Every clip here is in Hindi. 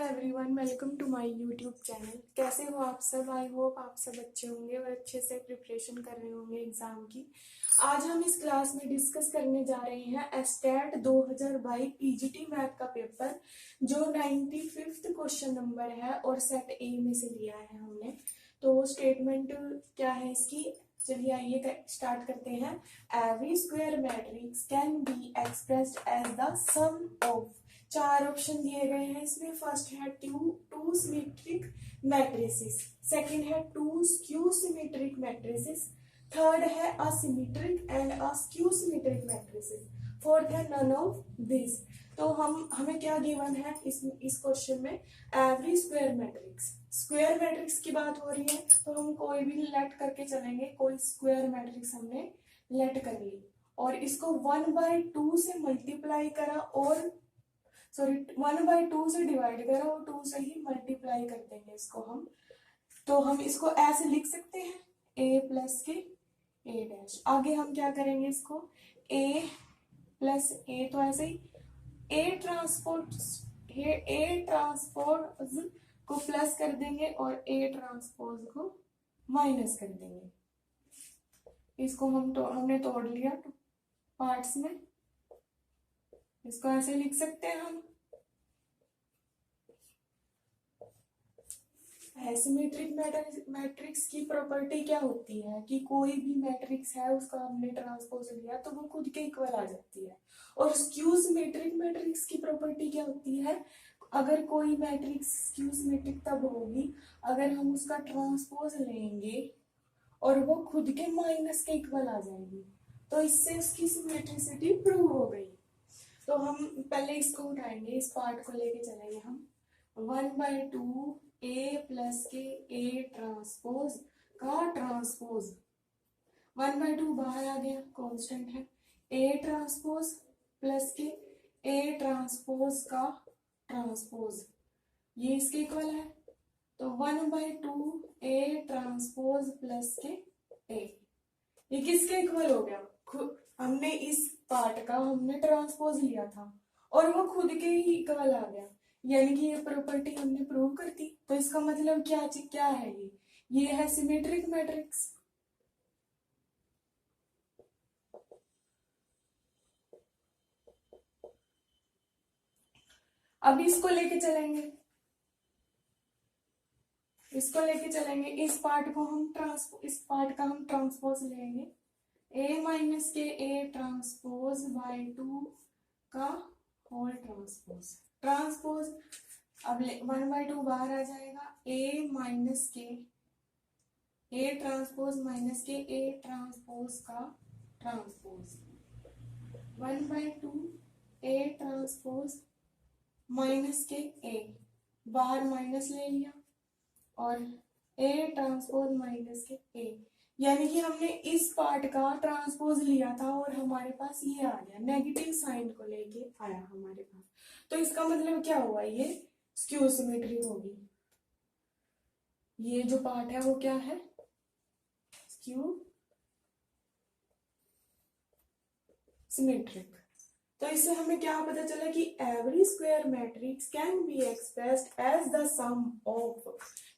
Everyone, welcome to my YouTube channel. कैसे हो आप सब? आई होप आप सब अच्छे होंगे और अच्छे से प्रिपरेशन कर रहे होंगे एग्जाम की। आज हम इस क्लास में डिस्कस करने जा रहे हैं एस्टेट 2022 पीजीटी मैथ का पेपर, जो 95th क्वेश्चन नंबर है और सेट ए में से लिया है हमने। तो स्टेटमेंट क्या है इसकी, चलिए आइए स्टार्ट करते हैं। Every square matrix can be expressed as the sum of, चार ऑप्शन दिए गए हैं इसमें। फर्स्ट है टू सिमेट्रिक मैट्रिसेस, सेकंड है two skew symmetric matrices, third है a symmetric and a skew symmetric matrices, fourth है नन ऑफ दिस। तो हमें क्या गिवन है इस क्वेश्चन में? Every square matrix, square matrix की बात हो रही है तो हम कोई भी लेट करके चलेंगे। कोई स्क्वायर मैट्रिक्स हमने लेट कर ली और इसको 1/2 से मल्टीप्लाई करा और 1/2 से डिवाइड करा और 2 से ही मल्टीप्लाई कर देंगे इसको हम। तो हम इसको ऐसे लिख सकते हैं a प्लस के a डैश। आगे हम क्या करेंगे इसको a प्लस a, तो ऐसे ही a ट्रांसपोज को प्लस कर देंगे और a ट्रांसपोज को माइनस कर देंगे। इसको हमने तोड़ लिया पार्ट्स में। इसको ऐसे लिख सकते हैं हम। एसिमेट्रिक मैट्रिक्स की प्रॉपर्टी क्या होती है कि कोई भी मैट्रिक्स है उसका हमने ट्रांसपोज लिया तो वो खुद के इक्वल आ जाती है। और स्क्यू सिमेट्रिक मैट्रिक्स की प्रॉपर्टी क्या होती है? अगर कोई मैट्रिक्स स्क्यू सिमेट्रिक तब होगी अगर हम उसका ट्रांसपोज लेंगे और वो खुद के माइनस के इक्वल आ जाएगी, तो इससे उसकी सिमेट्रिसिटी प्रूव हो गई। तो हम पहले इसको उठाएंगे, इस पार्ट को लेके चलेंगे हम। 1/2 a प्लस के a ट्रांसपोज का ट्रांसपोज, 1/2 बाहर आ गया, कांस्टेंट है। a ट्रांसपोज प्लस के a ट्रांसपोज का ट्रांसपोज, ये इसके इक्वल है। तो 1/2 a ट्रांसपोज प्लस के a, ये किसके इक्वल हो गया? हमने इस पार्ट का हमने ट्रांसपोज लिया था और वो खुद के ही इक्वल आ गया, यानी कि ये प्रॉपर्टी हमने प्रूव कर दी। तो इसका मतलब क्या है? ये है सिमेट्रिक मैट्रिक्स। अब इसको लेके चलेंगे, इस पार्ट का हम ट्रांसपोज लेंगे। a माइनस के a ट्रांसपोज बाय 2 का होल ट्रांसपोज। अब 1/2 बाहर आ जाएगा, a माइनस के a ट्रांसपोज माइनस के a ट्रांसपोज का ट्रांसपोज, 1/2 a ट्रांसपोज माइनस के a, बाहर माइनस ले लिया और a ट्रांसपोज माइनस के a, यानी कि हमने इस पार्ट का ट्रांसपोज लिया था और हमारे पास ये आ गया, नेगेटिव साइन को लेके आया हमारे पास। तो इसका मतलब क्या हुआ? ये स्क्यू सिमेट्रिक होगी। ये जो पार्ट है वो क्या है? Skew symmetric. तो इससे हमें क्या पता चला कि every square matrix can be expressed as the sum of,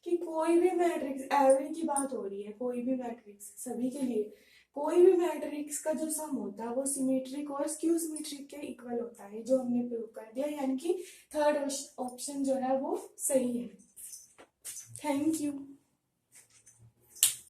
कि कोई भी मैट्रिक्स, एवरी की बात हो रही है, कोई भी मैट्रिक्स सभी के लिए, कोई भी मैट्रिक्स का जो सम होता है वो सिमेट्रिक और स्क्यू सिमेट्रिक के इक्वल होता है, जो हमने प्रूव कर दिया। यानी कि थर्ड ऑप्शन जो है वो सही है। Thank you.